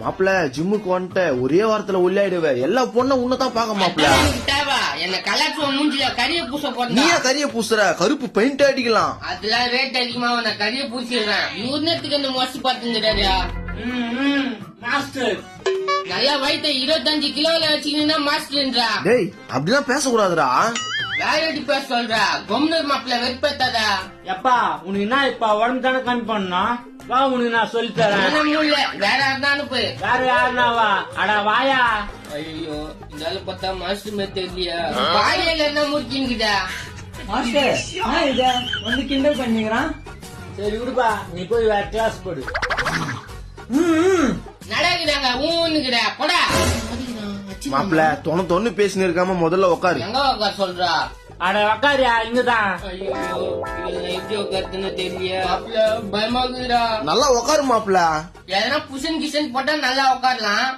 மாப்பிள்ள ஜிம்முக்கு வந்துட்ட ஒரே வாரத்துல உள்ளாயிடுவே எல்லா பொண்ணும் உன்னதான் பாக்க மாப்பிள்ள. என்ன கலாச்சுவ மூஞ்சில கரிய பூச போறேன். நீ கரிய பூசுற கருப்பு பெயிண்ட் அடிக்கலாம். அதெல்லாம் ரேட் அதிகமா நான் கரிய பூசிடுறேன். யூனியத்துக்கு இந்த மோசி பாத்துங்கிறாரியா மாஸ்டர். நல்லா வயிற்ற 25 கிலோல வச்சுக்கினா மாஸ்டர்ன்றா. டேய் அப்படிலாம் பேசக்கூடாதுடா. வேற எப்படி பேச சொல்றா? கொம்னூர் மாப்பிள்ள வெறுப்பேத்தாதா? எப்பா உனக்கு என்ன இப்ப உடம்பு தானே கம்மி பண்ணா? வா உனக்கு நான் சொல்லி தரேன். வேற யாருனாலும் போய் வேற யாருனாவா? அடா வாயா. ஐயோ இருந்தாலும் பார்த்தா மாஸ்டர் மாதிரி தெரியலையா? வாயில என்ன முறுக்கின்னுக்குதா? மாஸ்டர் இத வந்து கிண்டல் பண்ணிக்கிறான். சரி விடுப்பா நீ போய் வேற கிளாஸ் போடு. நடக்குறாங்க ஊன்னுக்குற போடா. மாப்பிள்ள தொண்ணு பேசினு இருக்காம முதல்ல உட்காரு. எங்க உட்கார சொல்றா? அட உக்காரியா இங்கதான். ஐயோ எப்படி உட்காருன்னு தெரியலையா? மாப்பிள்ள பயமாக்குதுடா. நல்லா உட்காரு மாப்பிள்ள. எதனா புஷன் கிஷன் போட்டா நல்லா உட்காரலாம்.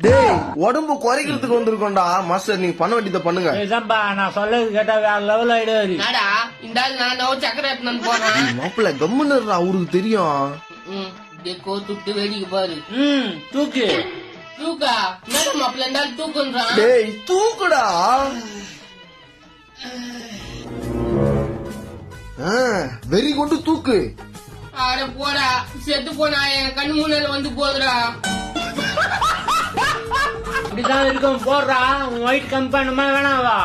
டேய் உடம்பு குறைக்கிறதுக்கு வந்திருக்கோம்டா மாஸ்டர். நீங்க பண்ண வேண்டியதை பண்ணுங்க. ஏதாப்பா நான் சொல்றது கேட்டா வேற லெவல் ஆயிடுவாரு. நாடா இந்த ஆள் நான் சக்கரை எடுத்துன்னு போறேன். மாப்பிள்ள கம்முன்னு அவருக்கு தெரியும். கோத்துட்டு வேடிக்கை பாரு. தூக்கு தூக்கா மேடம் மாப்பிள்ள இருந்தாலும் தூக்குன்றான். டேய் தூக்குடா. வெறி கொண்டு தூக்கு. அட போடா செத்து போனா என் கண்ணு முன்னால வந்து போதுடா. இப்படிதான் இருக்கும் போடுறா. உன் ஒயிட் கம்மி பண்ணுமா வேணாவா?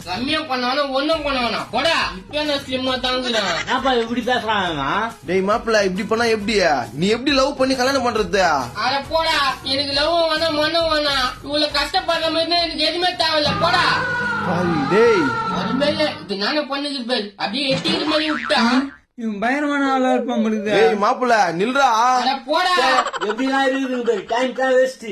கம்மியா பண்ணானா ஒன்னும் பண்ண வேணாம் போடா. இப்ப நான் ஸ்லிம்மா தாங்குறான். ஏப்பா இப்படி பேசுறான்? டேய் மாப்பிள்ள இப்படி பண்ணா எப்படியா? நீ எப்படி லவ் பண்ணி கல்யாணம் பண்றது? அட போடா எனக்கு லவ் வேணாம் மண்ணும் வேணாம். இவ்வளவு கஷ்டப்படுற மாதிரி எனக்கு எதுவுமே தேவையில்ல போடா. டேய் அதுமாரி இது நானே பண்ணுது பேர் அப்படியே எட்டிக்கிற மாதிரி விட்டா. இவன் பயங்கரமான ஆளா இருப்பான். டேய் மாப்பிள்ள நில்றா. அட போடா. எப்படிதான் இருக்குது டைம் வேஸ்ட்.